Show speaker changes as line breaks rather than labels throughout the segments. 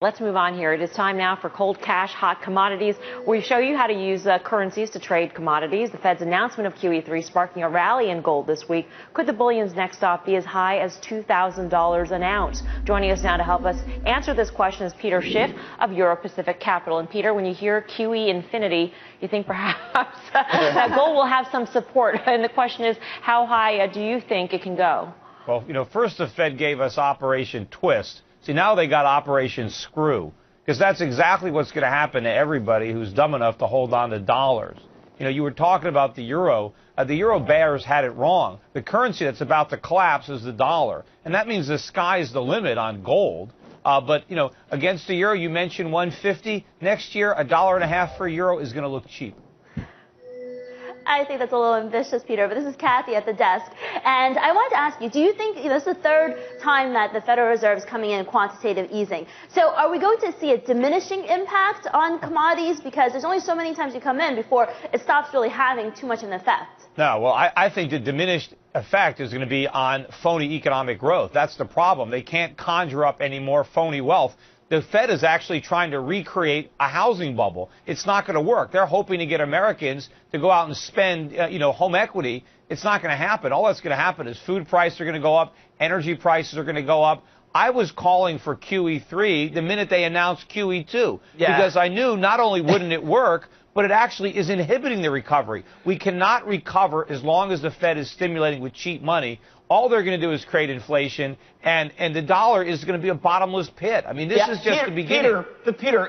Let's move on here. It is time now for Cold Cash, Hot Commodities, where we show you how to use currencies to trade commodities. The Fed's announcement of QE3 sparking a rally in gold this week. Could the bullion's next stop be as high as $2,000 an ounce? Joining us now to help us answer this question is Peter Schiff of Euro Pacific Capital. And Peter, when you hear QE infinity, you think perhaps that gold will have some support. And the question is, how high do you think it can go?
Well, first the Fed gave us Operation Twist. See, now they got Operation Screw, because that's exactly what's going to happen to everybody who's dumb enough to hold on to dollars. You were talking about the euro. The euro bears had it wrong. The currency that's about to collapse is the dollar, and that means the sky's the limit on gold. But against the euro, you mentioned 150. Next year, $1.50 for a euro is going to look cheap.
I think that's a little ambitious, Peter, but this is Kathy at the desk. And I wanted to ask you, do you think this is the third time that the Federal Reserve is coming in quantitative easing? So are we going to see a diminishing impact on commodities? Because there's only so many times you come in before it stops really having too much of an effect.
No, well, I think the diminished effect is going to be on phony economic growth. That's the problem. They can't conjure up any more phony wealth. The Fed is actually trying to recreate a housing bubble. It's not going to work. They're hoping to get Americans to go out and spend, home equity. It's not going to happen. All that's going to happen is food prices are going to go up, energy prices are going to go up. I was calling for QE3 the minute they announced QE2 because I knew not only wouldn't it work, but it actually is inhibiting the recovery. We cannot recover as long as the Fed is stimulating with cheap money. All they're going to do is create inflation, and the dollar is going to be a bottomless pit. I mean, this is just the beginning.
Peter,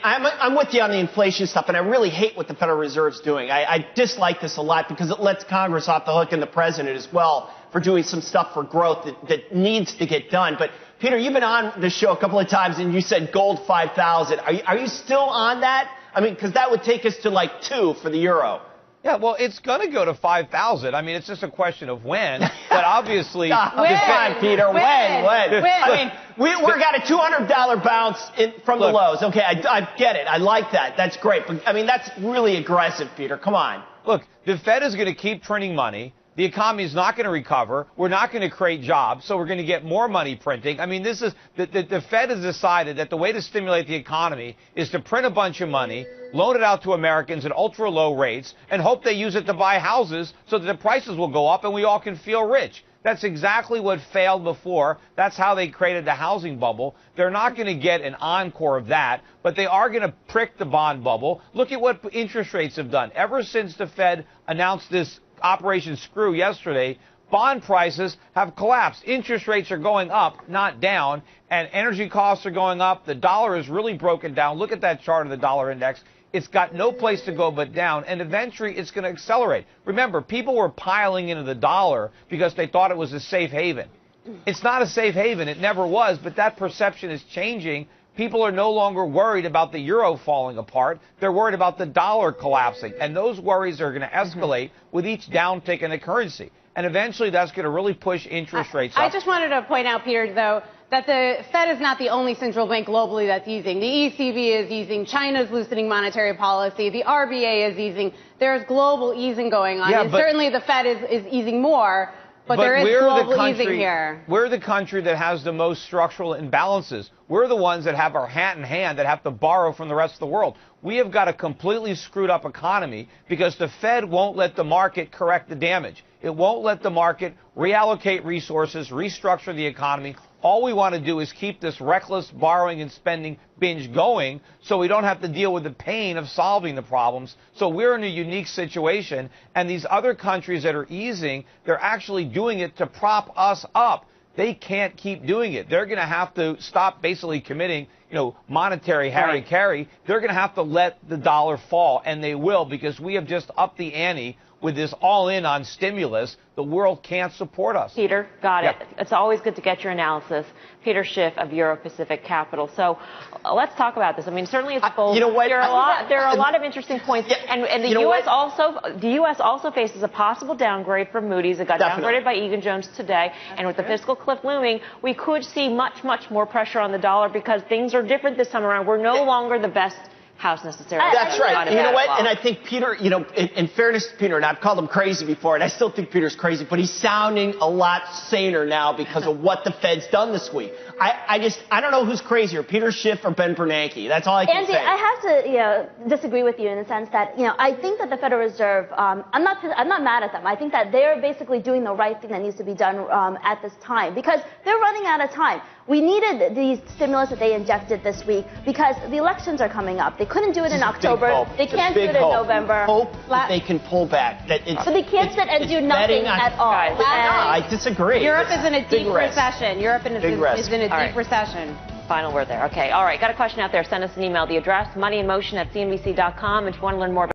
I'm with you on the inflation stuff, and I really hate what the Federal Reserve's doing. I dislike this a lot because it lets Congress off the hook and the president as well for doing some stuff for growth that needs to get done. But, Peter, you've been on the show a couple of times, and you said gold 5,000. Are you still on that? I mean, because that would take us to like 2 for the euro.
Yeah, well, it's going to go to 5,000. I mean, it's just a question of when. But obviously,
come on, Peter. When? I mean, we're got a $200 bounce from the lows. Okay, I get it. I like that. That's great. But I mean, that's really aggressive, Peter. Come on.
Look, the Fed is going to keep printing money. The economy is not going to recover. We're not going to create jobs, so we're going to get more money printing. I mean, this is the Fed has decided that the way to stimulate the economy is to print a bunch of money, loan it out to Americans at ultra low rates, and hope they use it to buy houses so that the prices will go up and we all can feel rich. That's exactly what failed before. That's how they created the housing bubble. They're not going to get an encore of that, but they are going to prick the bond bubble. Look at what interest rates have done. Ever since the Fed announced this Operation Screw yesterday, bond prices have collapsed. Interest rates are going up, not down, and energy costs are going up. The dollar is really broken down. Look at that chart of the dollar index. It's got no place to go but down, and eventually it's going to accelerate. Remember, people were piling into the dollar because they thought it was a safe haven. It's not a safe haven. It never was, but that perception is changing. People are no longer worried about the euro falling apart. They're worried about the dollar collapsing. And those worries are going to escalate with each downtick in the currency. And eventually that's going to really push interest rates up.
I just wanted to point out, Peter, though, that the Fed is not the only central bank globally that's easing. The ECB is easing. China's loosening monetary policy. The RBA is easing. There's global easing going on. And certainly the Fed is easing more. But there is global easing here.
We're the country that has the most structural imbalances. We're the ones that have our hat in hand that have to borrow from the rest of the world. We have got a completely screwed up economy because the Fed won't let the market correct the damage. It won't let the market reallocate resources, restructure the economy. All we want to do is keep this reckless borrowing and spending binge going so we don't have to deal with the pain of solving the problems. So we're in a unique situation, and these other countries that are easing, they're actually doing it to prop us up. They can't keep doing it. They're going to have to stop basically committing, monetary carry. They're going to have to let the dollar fall, and they will, because we have just upped the ante with this all-in on stimulus. The world can't support us.
Peter, got it. It's always good to get your analysis. Peter Schiff of Euro Pacific Capital. So let's talk about this. I mean, certainly it's both. There are a lot of interesting points. And the U.S. also faces a possible downgrade from Moody's. It got downgraded by Egan-Jones today. And with the fiscal cliff looming, we could see much, much more pressure on the dollar because things are different this time around. We're no longer the best House necessarily.
That's right. You know what?
Well.
And I think Peter, in fairness to Peter, and I've called him crazy before, and I still think Peter's crazy, but he's sounding a lot saner now because of what the Fed's done this week. I don't know who's crazier, Peter Schiff or Ben Bernanke. That's all I can
Andy,
say.
I have to, disagree with you in the sense that, I think that the Federal Reserve, I'm not mad at them. I think that they're basically doing the right thing that needs to be done at this time because they're running out of time. We needed the stimulus that they injected this week because the elections are coming up. They couldn't do it in October. They can't do it in November.
Hope that they can pull back. But
they can't sit and do nothing at all.
I disagree.
Europe is in a deep recession. Europe is in a deep recession.
Final word there. Okay. All right. Got a question out there. Send us an email. The address, moneyinmotion@cnbc.com. If you want to learn more about